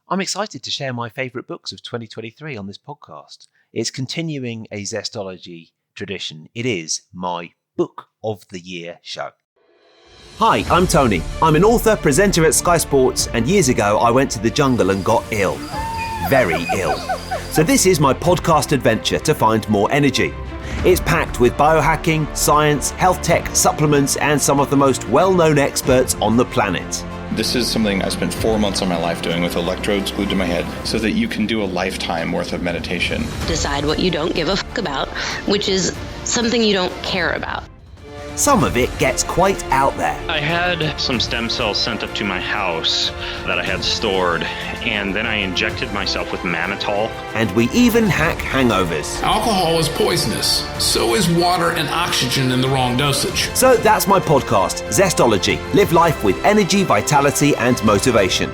I'm excited to share my favourite books of 2023 on this podcast. It's continuing a Zestology tradition. It is my Book of the Year show. Hi, I'm Tony. I'm an author, presenter at Sky Sports, and years ago I went to the jungle and got ill. Very ill. So this is my podcast adventure to find more energy. It's packed with biohacking, science, health tech, supplements, and some of the most well-known experts on the planet. This is something I spent 4 months of my life doing with electrodes glued to my head so that you can do a lifetime worth of meditation. Decide what you don't give a fuck about, which is something you don't care about. Some of it gets quite out there. I had some stem cells sent up to my house that I had stored, and then I injected myself with mannitol. And we even hack hangovers. Alcohol is poisonous. So is water and oxygen in the wrong dosage. So that's my podcast, Zestology. Live life with energy, vitality, and motivation.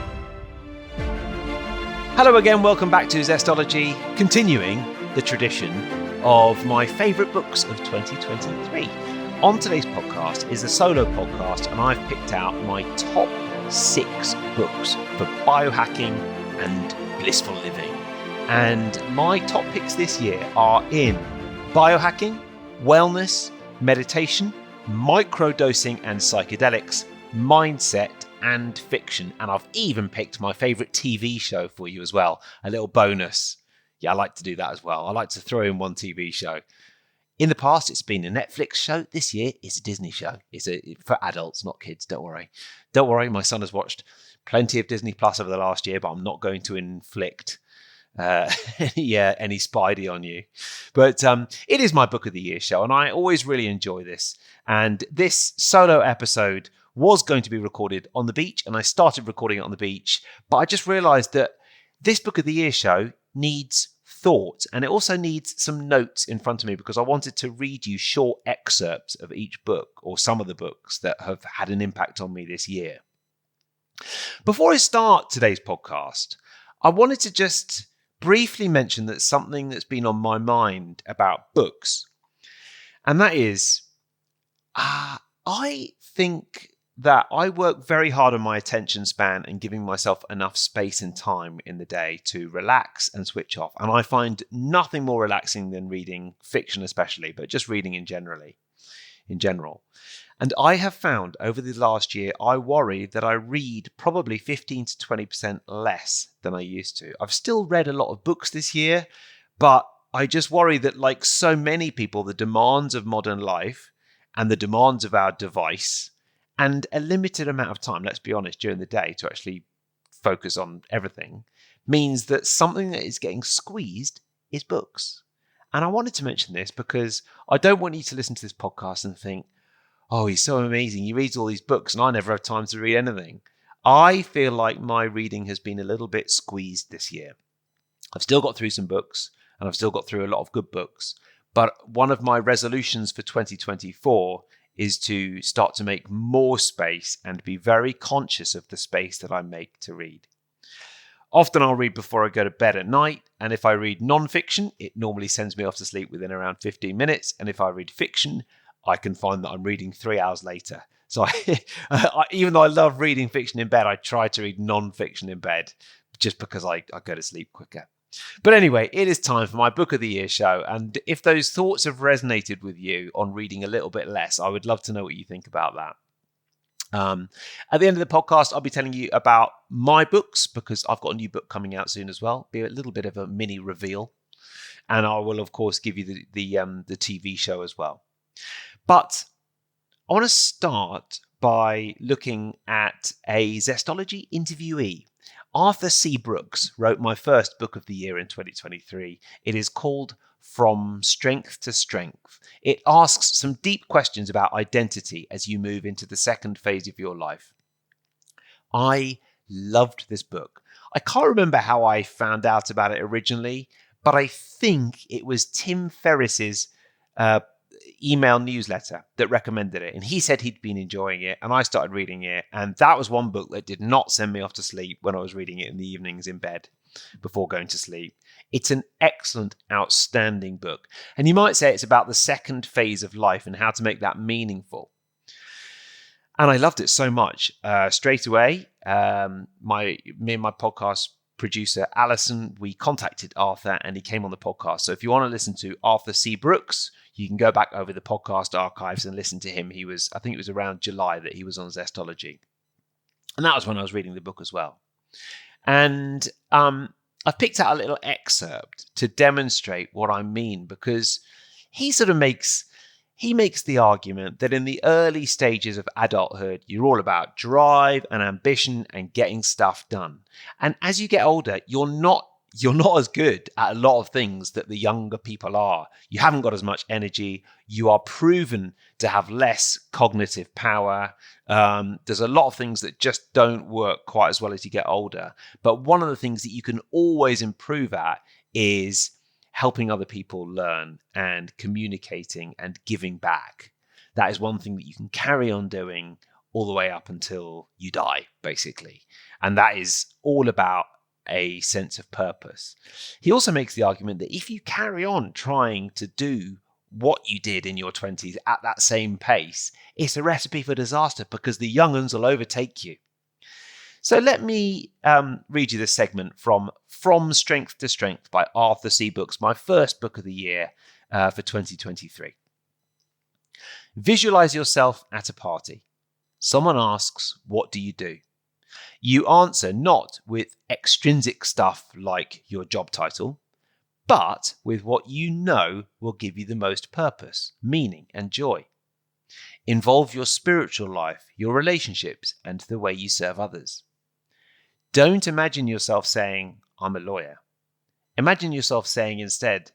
Hello again, welcome back to Zestology, continuing the tradition of my favourite books of 2023. On today's podcast is a solo podcast, and I've picked out my top 6 books for biohacking and blissful living. And my top picks this year are in biohacking, wellness, meditation, microdosing and psychedelics, mindset, and fiction. And I've even picked my favourite TV show for you as well, a little bonus. Yeah, I like to do that as well. I like to throw in one TV show. In the past, it's been a Netflix show. This year, it's a Disney show. It's for adults, not kids. Don't worry. Don't worry. My son has watched plenty of Disney Plus over the last year, but I'm not going to inflict any Spidey on you. But it is my Book of the Year show, and I always really enjoy this. And this solo episode was going to be recorded on the beach, and I started recording it on the beach, but I just realized that this Book of the Year show needs thought, and it also needs some notes in front of me because I wanted to read you short excerpts of each book or some of the books that have had an impact on me this year. Before I start today's podcast, I wanted to just briefly mention that something that's been on my mind about books, and that is I think that I work very hard on my attention span and giving myself enough space and time in the day to relax and switch off. And I find nothing more relaxing than reading fiction especially, but just reading in general. And I have found over the last year, I worry that I read probably 15 to 20% less than I used to. I've still read a lot of books this year, but I just worry that, like so many people, the demands of modern life and the demands of our device and a limited amount of time, let's be honest, during the day to actually focus on everything means that something that is getting squeezed is books. And I wanted to mention this because I don't want you to listen to this podcast and think, oh, he's so amazing. He reads all these books and I never have time to read anything. I feel like my reading has been a little bit squeezed this year. I've still got through some books and I've still got through a lot of good books. But one of my resolutions for 2024 is to start to make more space and be very conscious of the space that I make to read. Often I'll read before I go to bed at night, and if I read non-fiction, it normally sends me off to sleep within around 15 minutes, and if I read fiction, I can find that I'm reading 3 hours later. So even though I love reading fiction in bed, I try to read non-fiction in bed just because I go to sleep quicker. But anyway, it is time for my Book of the Year show. And if those thoughts have resonated with you on reading a little bit less, I would love to know what you think about that. At the end of the podcast, I'll be telling you about my books because I've got a new book coming out soon as well. Be a little bit of a mini reveal. And I will, of course, give you the TV show as well. But I want to start by looking at a Zestology interviewee. Arthur C. Brooks wrote my first book of the year in 2023. It is called From Strength to Strength. It asks some deep questions about identity as you move into the second phase of your life. I loved this book. I can't remember how I found out about it originally, but I think it was Tim Ferriss's email newsletter that recommended it. And he said he'd been enjoying it, and I started reading it. And that was one book that did not send me off to sleep when I was reading it in the evenings in bed before going to sleep. It's an excellent, outstanding book. And you might say it's about the second phase of life and how to make that meaningful. And I loved it so much. Straight away, me and my podcast producer Alison, we contacted Arthur and he came on the podcast. So if you want to listen to Arthur C. Brooks, you can go back over the podcast archives and listen to him. I think it was around July that he was on Zestology. And that was when I was reading the book as well. And I've picked out a little excerpt to demonstrate what I mean, because he sort of makes the argument that in the early stages of adulthood, you're all about drive and ambition and getting stuff done. And as you get older, you're not as good at a lot of things that the younger people are. You haven't got as much energy. You are proven to have less cognitive power. There's a lot of things that just don't work quite as well as you get older. But one of the things that you can always improve at is helping other people learn and communicating and giving back. That is one thing that you can carry on doing all the way up until you die, basically. And that is all about a sense of purpose. He also makes the argument that if you carry on trying to do what you did in your 20s at that same pace, it's a recipe for disaster because the young uns will overtake you. So let me read you this segment from Strength to Strength by Arthur C. Brooks, my first book of the year for 2023. Visualize yourself at a party. Someone asks, "What do you do?" You answer not with extrinsic stuff like your job title, but with what you know will give you the most purpose, meaning, and joy. Involve your spiritual life, your relationships, and the way you serve others. Don't imagine yourself saying, "I'm a lawyer." Imagine yourself saying instead,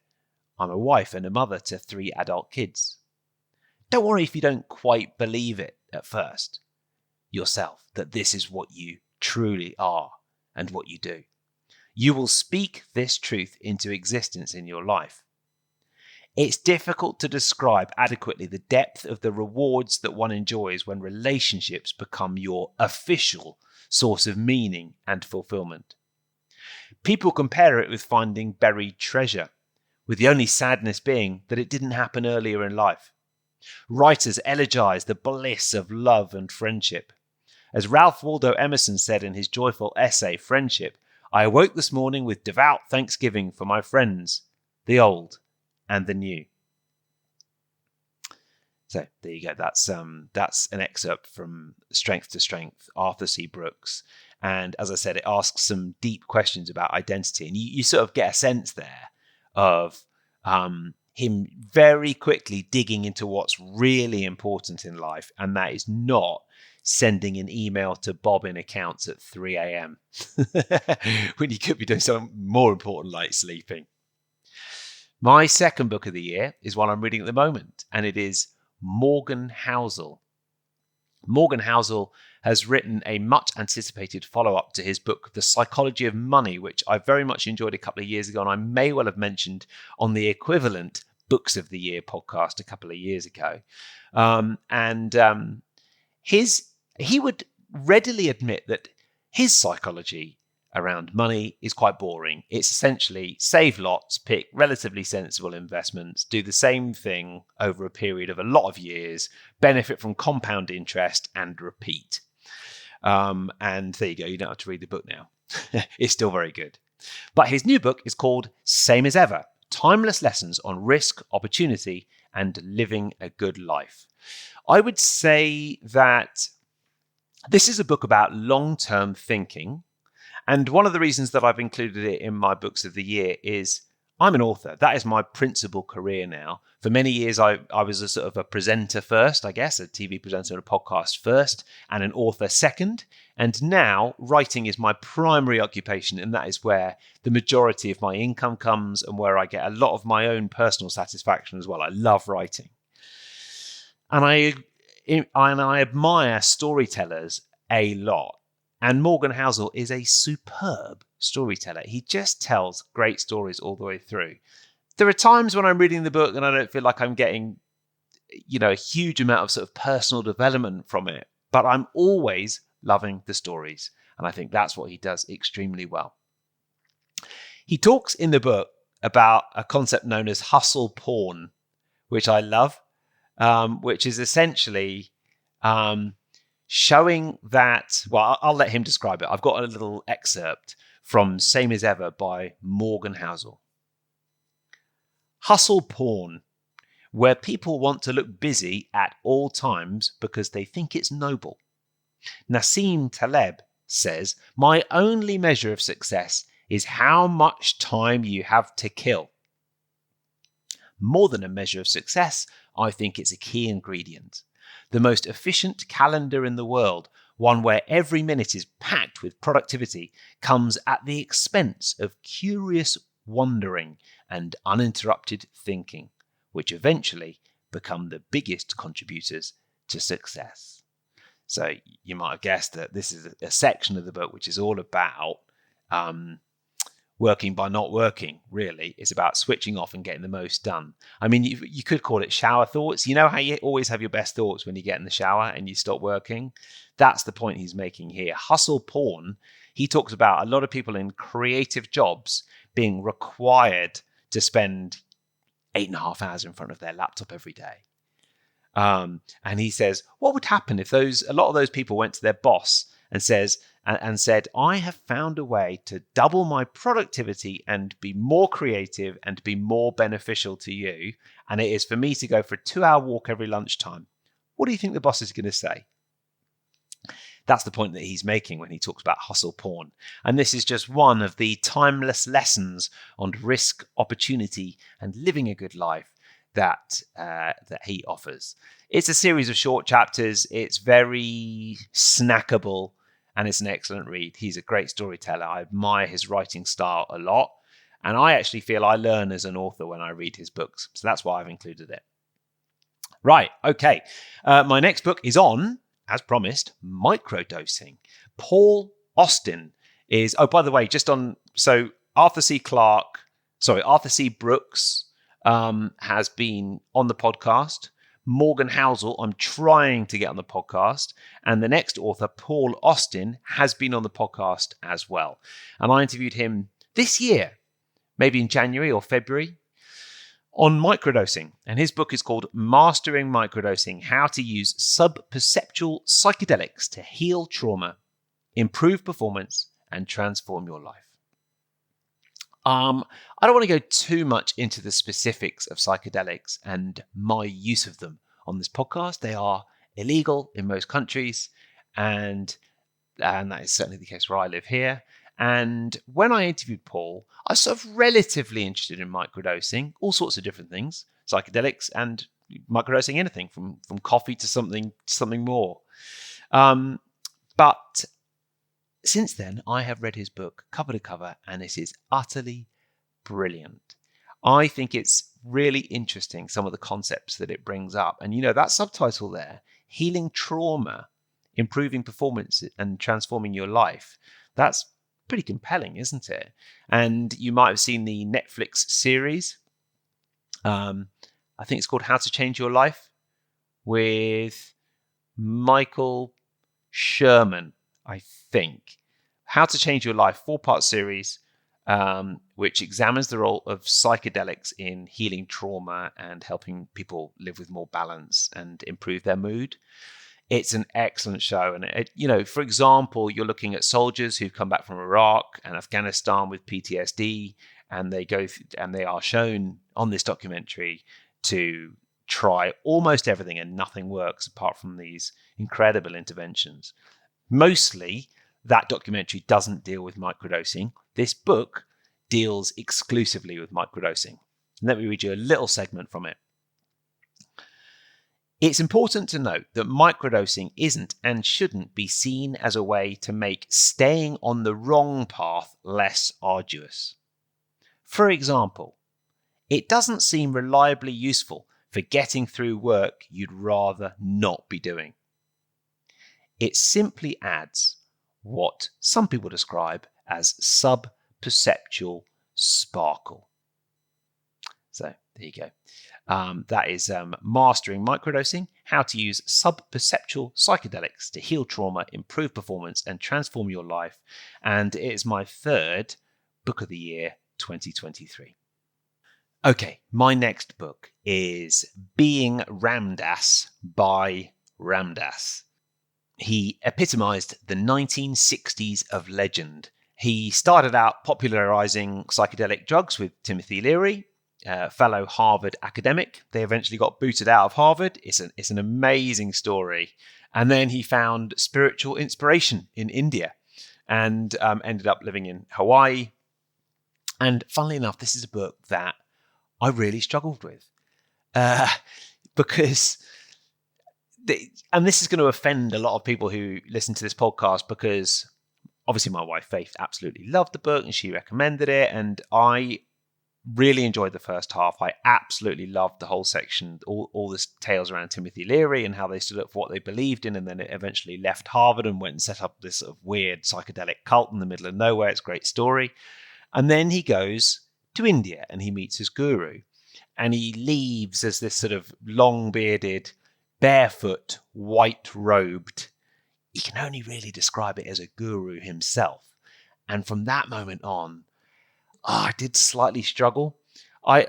"I'm a wife and a mother to 3 adult kids." Don't worry if you don't quite believe it at first yourself, that this is what you truly are and what you do. You will speak this truth into existence in your life. It's difficult to describe adequately the depth of the rewards that one enjoys when relationships become your official source of meaning and fulfillment. People compare it with finding buried treasure, with the only sadness being that it didn't happen earlier in life. Writers elegize the bliss of love and friendship. As Ralph Waldo Emerson said in his joyful essay, Friendship, I awoke this morning with devout thanksgiving for my friends, the old and the new. So there you go. That's an excerpt from Strength to Strength, Arthur C. Brooks. And as I said, it asks some deep questions about identity. And you sort of get a sense there of him very quickly digging into what's really important in life. And that is not sending an email to Bob in accounts at 3 a.m. when you could be doing something more important like sleeping. My second book of the year is one I'm reading at the moment, and it is Morgan Housel. Morgan Housel has written a much anticipated follow-up to his book, The Psychology of Money, which I very much enjoyed a couple of years ago, and I may well have mentioned on the equivalent Books of the Year podcast a couple of years ago. He would readily admit that his psychology around money is quite boring. It's essentially save lots, pick relatively sensible investments, do the same thing over a period of a lot of years, benefit from compound interest, and repeat. And there you go. You don't have to read the book now. It's still very good. But his new book is called Same as Ever, Timeless Lessons on Risk, Opportunity, and Living a Good Life. I would say that this is a book about long-term thinking. And one of the reasons that I've included it in my books of the year is I'm an author. That is my principal career now. For many years, I was a sort of a presenter first, I guess, a TV presenter and a podcast first, and an author second. And now writing is my primary occupation, and that is where the majority of my income comes and where I get a lot of my own personal satisfaction as well. I love writing. And I admire storytellers a lot. And Morgan Housel is a superb storyteller. He just tells great stories all the way through. There are times when I'm reading the book and I don't feel like I'm getting, a huge amount of sort of personal development from it, but I'm always loving the stories. And I think that's what he does extremely well. He talks in the book about a concept known as hustle porn, which I love, which is essentially showing that, well, I'll let him describe it. I've got a little excerpt from Same as Ever by Morgan Housel. Hustle porn, where people want to look busy at all times because they think it's noble. Nassim Taleb says, "My only measure of success is how much time you have to kill." More than a measure of success, I think it's a key ingredient. The most efficient calendar in the world, one where every minute is packed with productivity, comes at the expense of curious wondering and uninterrupted thinking, which eventually become the biggest contributors to success. So you might have guessed that this is a section of the book which is all about working by not working, really. It's about switching off and getting the most done. I mean, you could call it shower thoughts. You know how you always have your best thoughts when you get in the shower and you stop working? That's the point he's making here. Hustle porn, he talks about a lot of people in creative jobs being required to spend 8.5 hours in front of their laptop every day. And he says, what would happen if a lot of those people went to their boss and said, I have found a way to double my productivity and be more creative and be more beneficial to you. And it is for me to go for a 2-hour walk every lunchtime. What do you think the boss is going to say? That's the point that he's making when he talks about hustle porn. And this is just one of the timeless lessons on risk, opportunity, and living a good life that he offers. It's a series of short chapters. It's very snackable. And it's an excellent read. He's a great storyteller. I admire his writing style a lot. And I actually feel I learn as an author when I read his books. So that's why I've included it. Right, okay. My next book is on, as promised, microdosing. Paul Austin is, oh, by the way, so Arthur C. Brooks has been on the podcast. Morgan Housel, I'm trying to get on the podcast. And the next author, Paul Austin, has been on the podcast as well. And I interviewed him this year, maybe in January or February, on microdosing. And his book is called Mastering Microdosing, How to Use Sub-Perceptual Psychedelics to Heal Trauma, Improve Performance, and Transform Your Life. I don't want to go too much into the specifics of psychedelics and my use of them on this podcast. They are illegal in most countries, and that is certainly the case where I live here. And when I interviewed Paul, I was sort of relatively interested in microdosing, all sorts of different things, psychedelics and microdosing, anything from coffee to something more. But since then, I have read his book cover to cover, and it is utterly brilliant. I think it's really interesting, some of the concepts that it brings up. And, that subtitle there, Healing Trauma, Improving Performance and Transforming Your Life, that's pretty compelling, isn't it? And you might have seen the Netflix series. I think it's called How to Change Your Life with Michael Sherman, I think. How to Change Your Life, 4-part series, which examines the role of psychedelics in healing trauma and helping people live with more balance and improve their mood. It's an excellent show. And, for example, you're looking at soldiers who've come back from Iraq and Afghanistan with PTSD, and they are shown on this documentary to try almost everything, and nothing works apart from these incredible interventions. Mostly, that documentary doesn't deal with microdosing. This book deals exclusively with microdosing. Let me read you a little segment from it. It's important to note that microdosing isn't and shouldn't be seen as a way to make staying on the wrong path less arduous. For example, it doesn't seem reliably useful for getting through work you'd rather not be doing. It simply adds what some people describe as sub-perceptual sparkle. So there you go. That is Mastering Microdosing, How to Use Sub-Perceptual Psychedelics to Heal Trauma, Improve Performance, and Transform Your Life. And it is my third book of the year, 2023. Okay, my next book is Being Ramdas by Ramdas. He epitomized the 1960s of legend, He started out popularizing psychedelic drugs with Timothy Leary, fellow Harvard academic. They eventually got booted out of Harvard. It's an amazing story. And then he found spiritual inspiration in India and ended up living in Hawaii. And funnily enough, this is a book that I really struggled with because, and this is going to offend a lot of people who listen to this podcast, because obviously my wife Faith absolutely loved the book and she recommended it, and I really enjoyed the first half. I absolutely loved the whole section, all the tales around Timothy Leary and how they stood up for what they believed in, and then it eventually left Harvard and went and set up this sort of weird psychedelic cult in the middle of nowhere. It's a great story. And then he goes to India and he meets his guru, and he leaves as this sort of long-bearded, barefoot, white-robed, you can only really describe it as a guru himself. And from that moment on, I did slightly struggle.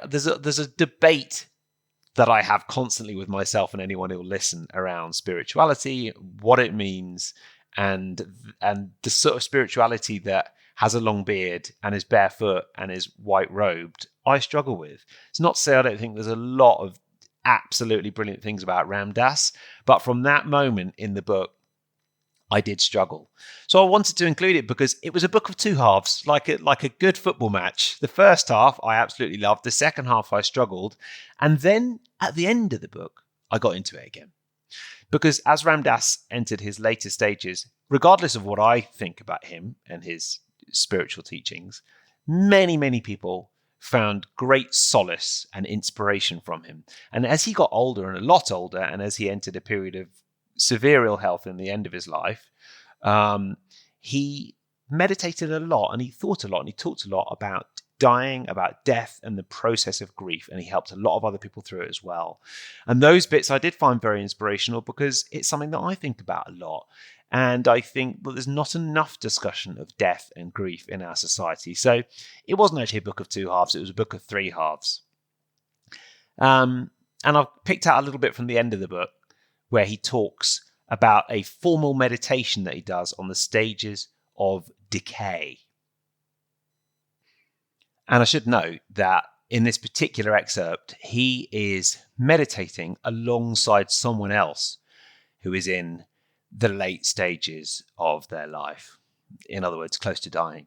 There's a debate that I have constantly with myself and anyone who will listen around spirituality, what it means, and the sort of spirituality that has a long beard and is barefoot and is white robed. I struggle with. It's not to say I don't think there's a lot of absolutely brilliant things about Ram Dass, but from that moment in the book, I did struggle. So I wanted to include it because it was a book of two halves, like a good football match. The first half I absolutely loved. The second half I struggled. And then at the end of the book, I got into it again. Because as Ram Dass entered his later stages, regardless of what I think about him and his spiritual teachings, many, many people found great solace and inspiration from him. And as he got older and a lot older, and as he entered a period of severe ill health in the end of his life, he meditated a lot and he thought a lot and he talked a lot about dying, about death and the process of grief, and he helped a lot of other people through it as well. And those bits I did find very inspirational because it's something that I think about a lot, and I think that there's not enough discussion of death and grief in our society. So it wasn't actually a book of two halves, it was a book of three halves. And I've picked out a little bit from the end of the book where he talks about a formal meditation that he does on the stages of decay. And I should note that in this particular excerpt, he is meditating alongside someone else who is in the late stages of their life. In other words, close to dying.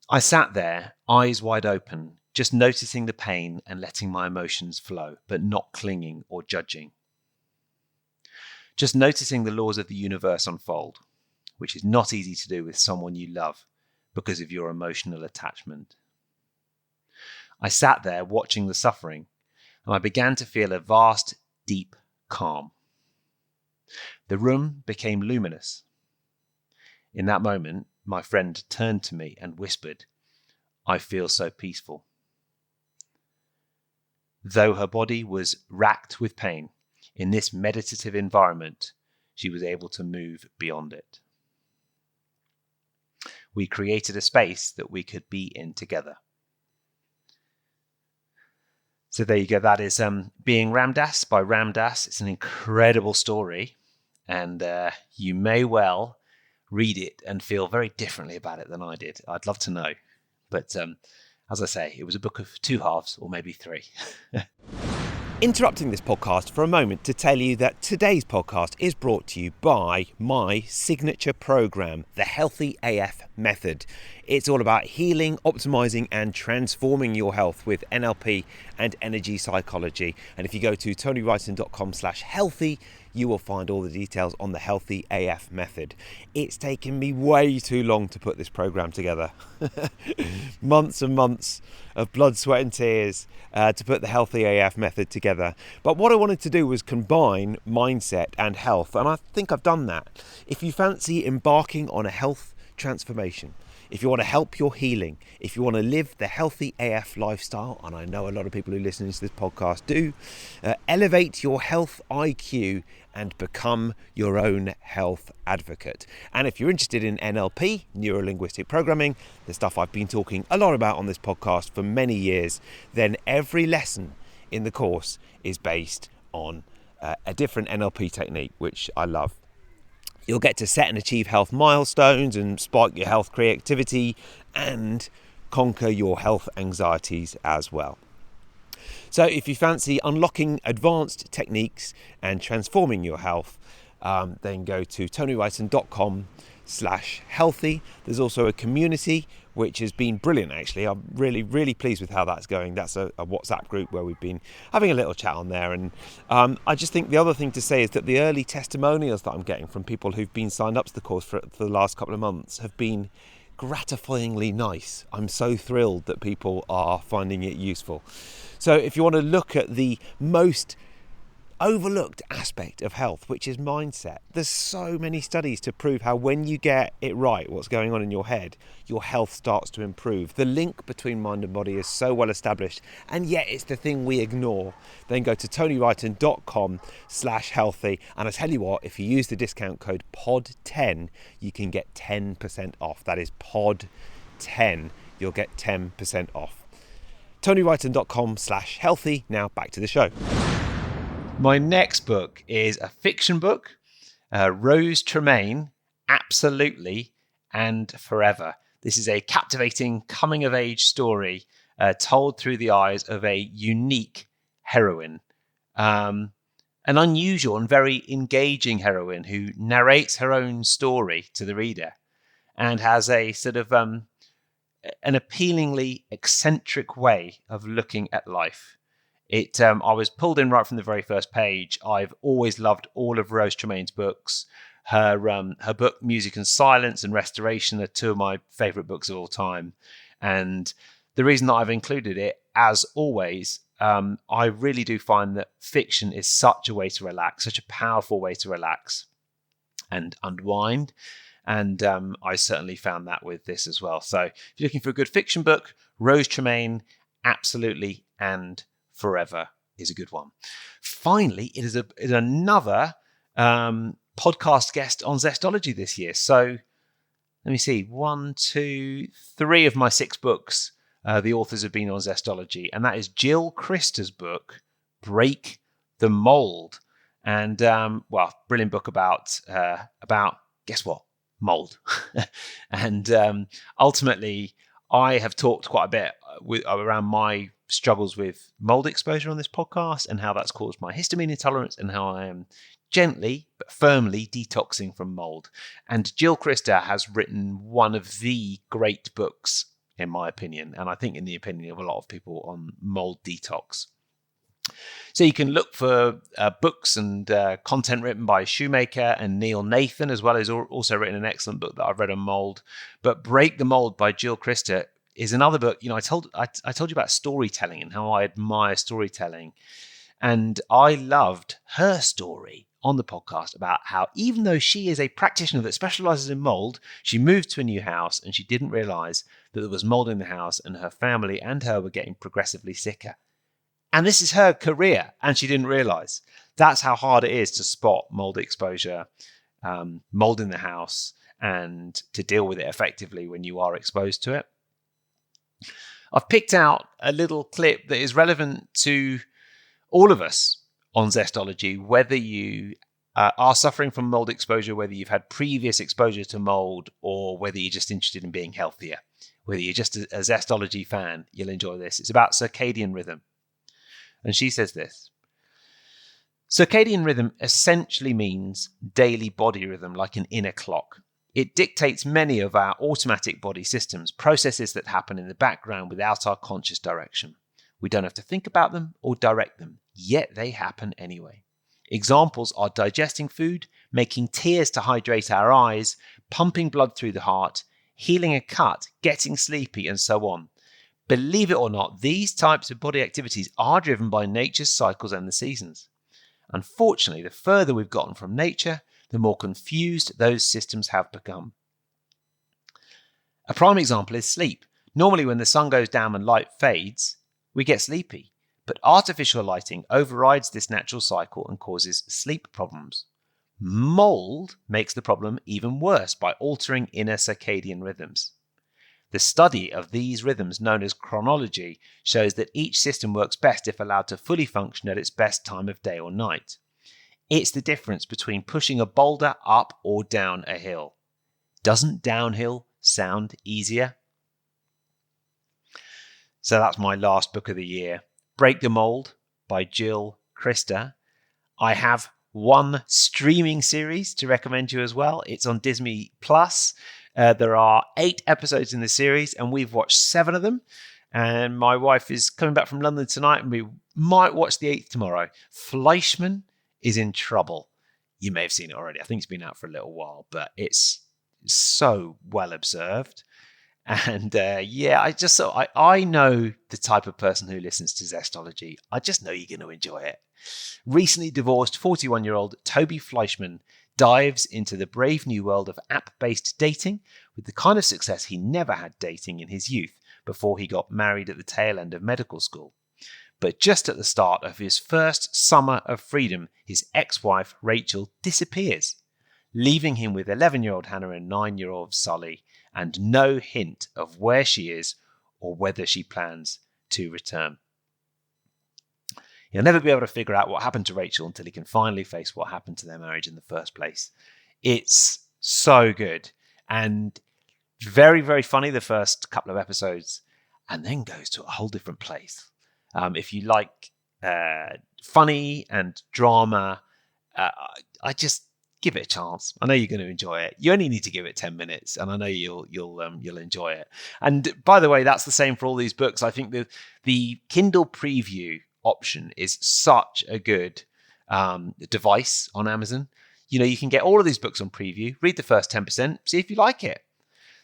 I sat there, eyes wide open, just noticing the pain and letting my emotions flow, but not clinging or judging. Just noticing the laws of the universe unfold, which is not easy to do with someone you love because of your emotional attachment. I sat there watching the suffering, and I began to feel a vast, deep calm. The room became luminous. In that moment, my friend turned to me and whispered, "I feel so peaceful." Though her body was racked with pain, in this meditative environment, she was able to move beyond it. We created a space that we could be in together. So there you go. That is Being Ram Dass by Ram Dass. It's an incredible story, and you may well read it and feel very differently about it than I did. I'd love to know. But as I say, it was a book of two halves, or maybe three. Interrupting this podcast for a moment to tell you that today's podcast is brought to you by my signature program, the Healthy AF Method. It's all about healing, optimizing and transforming your health with NLP and energy psychology. And if you go to tonywrighton.com/healthy, you will find all the details on the Healthy AF Method. It's taken me way too long to put this program together. Months and months of blood, sweat and tears to put the Healthy AF Method together. But what I wanted to do was combine mindset and health, and I think I've done that. If you fancy embarking on a health transformation, if you want to help your healing, if you want to live the Healthy AF lifestyle, and I know a lot of people who listen to this podcast do, elevate your health IQ and become your own health advocate. And if you're interested in NLP, neuro-linguistic programming, the stuff I've been talking a lot about on this podcast for many years, then every lesson in the course is based on a different NLP technique, which I love. You'll get to set and achieve health milestones and spark your health creativity and conquer your health anxieties as well. So if you fancy unlocking advanced techniques and transforming your health, then go to tonywrighton.com/healthy. There's also a community which has been brilliant, actually. I'm really pleased with how that's going. That's a WhatsApp group where we've been having a little chat on there. And I just think the other thing to say is that the early testimonials that I'm getting from people who've been signed up to the course for the last couple of months have been gratifyingly nice. I'm so thrilled that people are finding it useful. So if you want to look at the most overlooked aspect of health, which is mindset, there's so many studies to prove how when you get it right, what's going on in your head, your health starts to improve. The link between mind and body is so well established, and yet it's the thing we ignore. Then go to tonywrighton.com/healthy, and I tell you what, if you use the discount code POD10, you can get 10% off. That is POD10. You'll get 10% off. tonywrighton.com/healthy. Now back to the show. My next book is a fiction book, Rose Tremaine, Absolutely and Forever. This is a captivating coming-of-age story told through the eyes of a unique heroine, an unusual and very engaging heroine who narrates her own story to the reader and has a sort of an appealingly eccentric way of looking at life. I was pulled in right from the very first page. I've always loved all of Rose Tremaine's books. Her book Music and Silence and Restoration are two of my favourite books of all time. And the reason that I've included it, as always, I really do find that fiction is such a way to relax, such a powerful way to relax and unwind. And I certainly found that with this as well. So if you're looking for a good fiction book, Rose Tremaine, Absolutely and Forever is a good one. Finally, it is another podcast guest on Zestology this year. So let me see, 1, 2, 3 of my 6 books, the authors have been on Zestology, and that is Jill Krister's book, Break the Mold. And, brilliant book about guess what? Mold. And ultimately, I have talked quite a bit around my struggles with mold exposure on this podcast and how that's caused my histamine intolerance and how I am gently but firmly detoxing from mold. And Jill Krister has written one of the great books, in my opinion, and I think in the opinion of a lot of people, on mold detox. So you can look for books and content written by Shoemaker and Neil Nathan, as well as also written an excellent book that I've read on mold. But Break the Mold by Jill Krister is another book. You know, I told you about storytelling and how I admire storytelling. And I loved her story on the podcast about how even though she is a practitioner that specializes in mold, she moved to a new house and she didn't realize that there was mold in the house and her family and her were getting progressively sicker. And this is her career, and she didn't realize. That's how hard it is to spot mold exposure, mold in the house, and to deal with it effectively when you are exposed to it. I've picked out a little clip that is relevant to all of us on Zestology, whether you are suffering from mold exposure, whether you've had previous exposure to mold, or whether you're just interested in being healthier. Whether you're just a Zestology fan, you'll enjoy this. It's about circadian rhythm. And she says this: circadian rhythm essentially means daily body rhythm, like an inner clock. It dictates many of our automatic body systems, processes that happen in the background without our conscious direction. We don't have to think about them or direct them, yet they happen anyway. Examples are digesting food, making tears to hydrate our eyes, pumping blood through the heart, healing a cut, getting sleepy, and so on. Believe it or not, these types of body activities are driven by nature's cycles and the seasons. Unfortunately, the further we've gotten from nature, the more confused those systems have become. A prime example is sleep. Normally, when the sun goes down and light fades, we get sleepy. But artificial lighting overrides this natural cycle and causes sleep problems. Mold makes the problem even worse by altering inner circadian rhythms. The study of these rhythms, known as chronology, shows that each system works best if allowed to fully function at its best time of day or night. It's the difference between pushing a boulder up or down a hill. Doesn't downhill sound easier? So that's my last book of the year. Break the Mold by Jill Christer. I have one streaming series to recommend you as well. It's on Disney Plus. There are 8 episodes in the series, and we've watched 7 of them. And my wife is coming back from London tonight, and we might watch the 8th tomorrow. Fleischman is in trouble. You may have seen it already. I think it's been out for a little while, but it's so well observed. And I know the type of person who listens to Zestology. I just know you're going to enjoy it. Recently divorced 41-year-old Toby Fleischman dives into the brave new world of app-based dating with the kind of success he never had dating in his youth before he got married at the tail end of medical school. But just at the start of his first summer of freedom, his ex-wife Rachel disappears, leaving him with 11-year-old Hannah and 9-year-old Sully, and no hint of where she is or whether she plans to return. He'll never be able to figure out what happened to Rachel until he can finally face what happened to their marriage in the first place. It's so good and very, very funny the first couple of episodes, and then goes to a whole different place. If you like funny and drama, I just give it a chance. I know you're going to enjoy it. You only need to give it 10 minutes, and I know you'll enjoy it. And by the way, that's the same for all these books. I think the Kindle preview option is such a good device on Amazon. You know, you can get all of these books on preview, read the first 10%, see if you like it.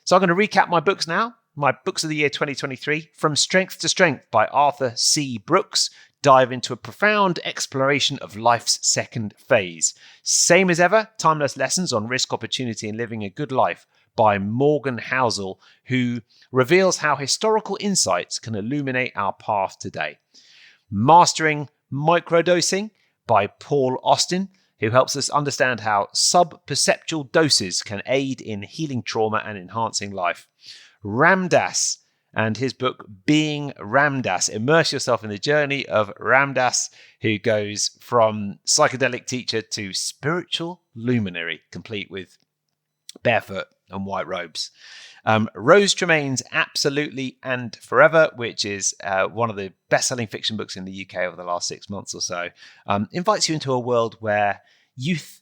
So I'm going to recap my books now. My books of the year 2023, From Strength to Strength by Arthur C. Brooks. Dive into a profound exploration of life's second phase. Same as ever, timeless lessons on risk, opportunity, and living a good life by Morgan Housel, who reveals how historical insights can illuminate our path today. Mastering Microdosing by Paul Austin, who helps us understand how sub-perceptual doses can aid in healing trauma and enhancing life. Ram Dass and his book, Being Ram Dass. Immerse yourself in the journey of Ram Dass, who goes from psychedelic teacher to spiritual luminary, complete with barefoot and white robes. Rose Tremaine's Absolutely and Forever, which is one of the best-selling fiction books in the UK over the last 6 months or so, invites you into a world where youth,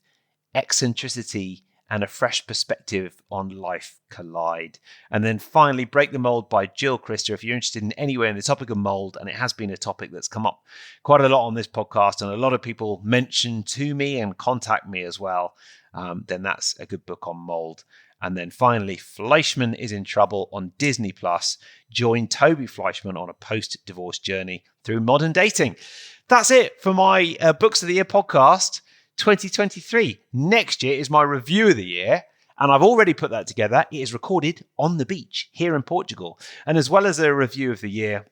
eccentricity, and a fresh perspective on life collide. And then finally, Break the Mold by Jill Christer. If you're interested in anywhere in the topic of mold, and it has been a topic that's come up quite a lot on this podcast, and a lot of people mention to me and contact me as well, then that's a good book on mold. And then finally, Fleischman is in Trouble on Disney Plus. Join Toby Fleischman on a post-divorce journey through modern dating. That's it for my Books of the Year podcast 2023. Next year is my review of the year, and I've already put that together. It is recorded on the beach here in Portugal. And as well as a review of the year,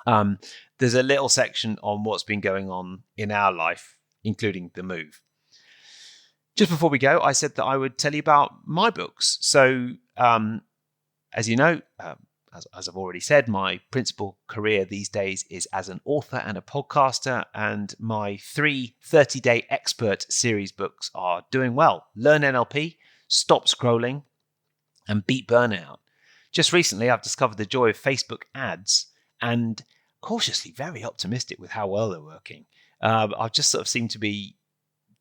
there's a little section on what's been going on in our life, including the move. Just before we go, I said that I would tell you about my books. So, as you know, as I've already said, my principal career these days is as an author and a podcaster, and my 3 30-day expert series books are doing well. Learn NLP, Stop Scrolling, and Beat Burnout. Just recently, I've discovered the joy of Facebook ads, and cautiously very optimistic with how well they're working. I've just sort of seemed to be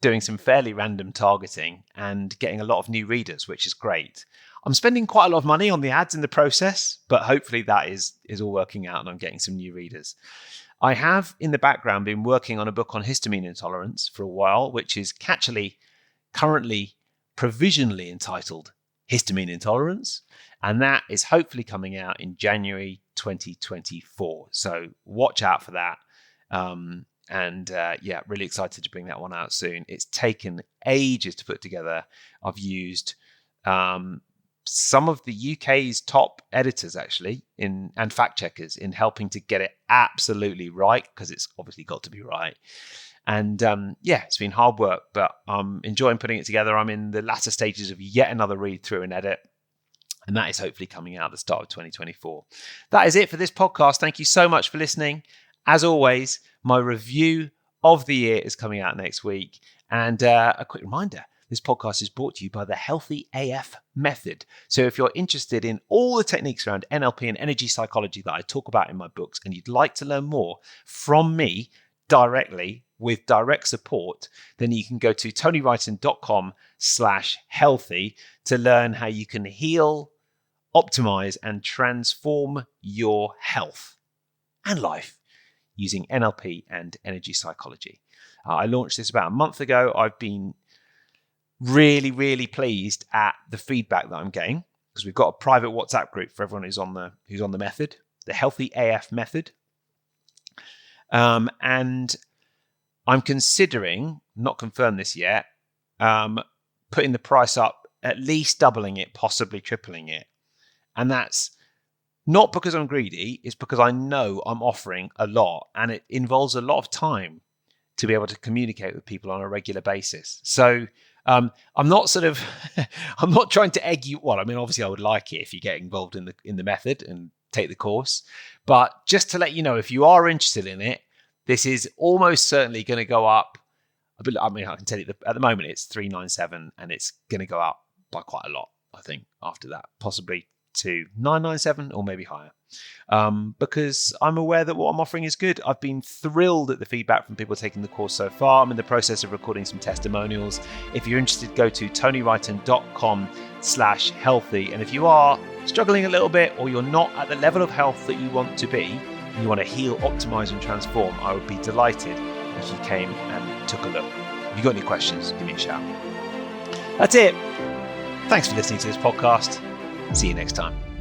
doing some fairly random targeting and getting a lot of new readers, which is great. I'm spending quite a lot of money on the ads in the process, but hopefully that is all working out and I'm getting some new readers. I have in the background been working on a book on histamine intolerance for a while, which is catchily currently provisionally entitled Histamine Intolerance, and that is hopefully coming out in January 2024. So watch out for that. Really excited to bring that one out soon. It's taken ages to put together. I've used some of the UK's top editors actually and fact checkers in helping to get it absolutely right, because it's obviously got to be right. And it's been hard work, but I'm enjoying putting it together. I'm in the latter stages of yet another read through and edit, and that is hopefully coming out at the start of 2024. That is it for this podcast. Thank you so much for listening. As always, my review of the year is coming out next week. And a quick reminder, this podcast is brought to you by the Healthy AF Method. So if you're interested in all the techniques around NLP and energy psychology that I talk about in my books, and you'd like to learn more from me directly with direct support, then you can go to tonywrighton.com/healthy to learn how you can heal, optimize, and transform your health and life using NLP and energy psychology. I launched this about a month ago. I've been really, really pleased at the feedback that I'm getting, because we've got a private WhatsApp group for everyone who's on the method, the Healthy AF Method. And I'm considering, not confirmed this yet, putting the price up, at least doubling it, possibly tripling it. And that's not because I'm greedy, it's because I know I'm offering a lot, and it involves a lot of time to be able to communicate with people on a regular basis. So I'm not I'm not trying to egg you. Well, I mean, obviously I would like it if you get involved in the method and take the course, but just to let you know, if you are interested in it, this is almost certainly going to go up. I mean, I can tell you at the moment it's $397, and it's going to go up by quite a lot, I think, after that, possibly to $997 or maybe higher, because I'm aware that what I'm offering is good. I've been thrilled at the feedback from people taking the course so far. I'm in the process of recording some testimonials. If you're interested, go to tonywrighton.com/healthy. And if you are struggling a little bit, or you're not at the level of health that you want to be, and you want to heal, optimize, and transform, I would be delighted if you came and took a look. If you've got any questions, give me a shout. That's it. Thanks for listening to this podcast. See you next time.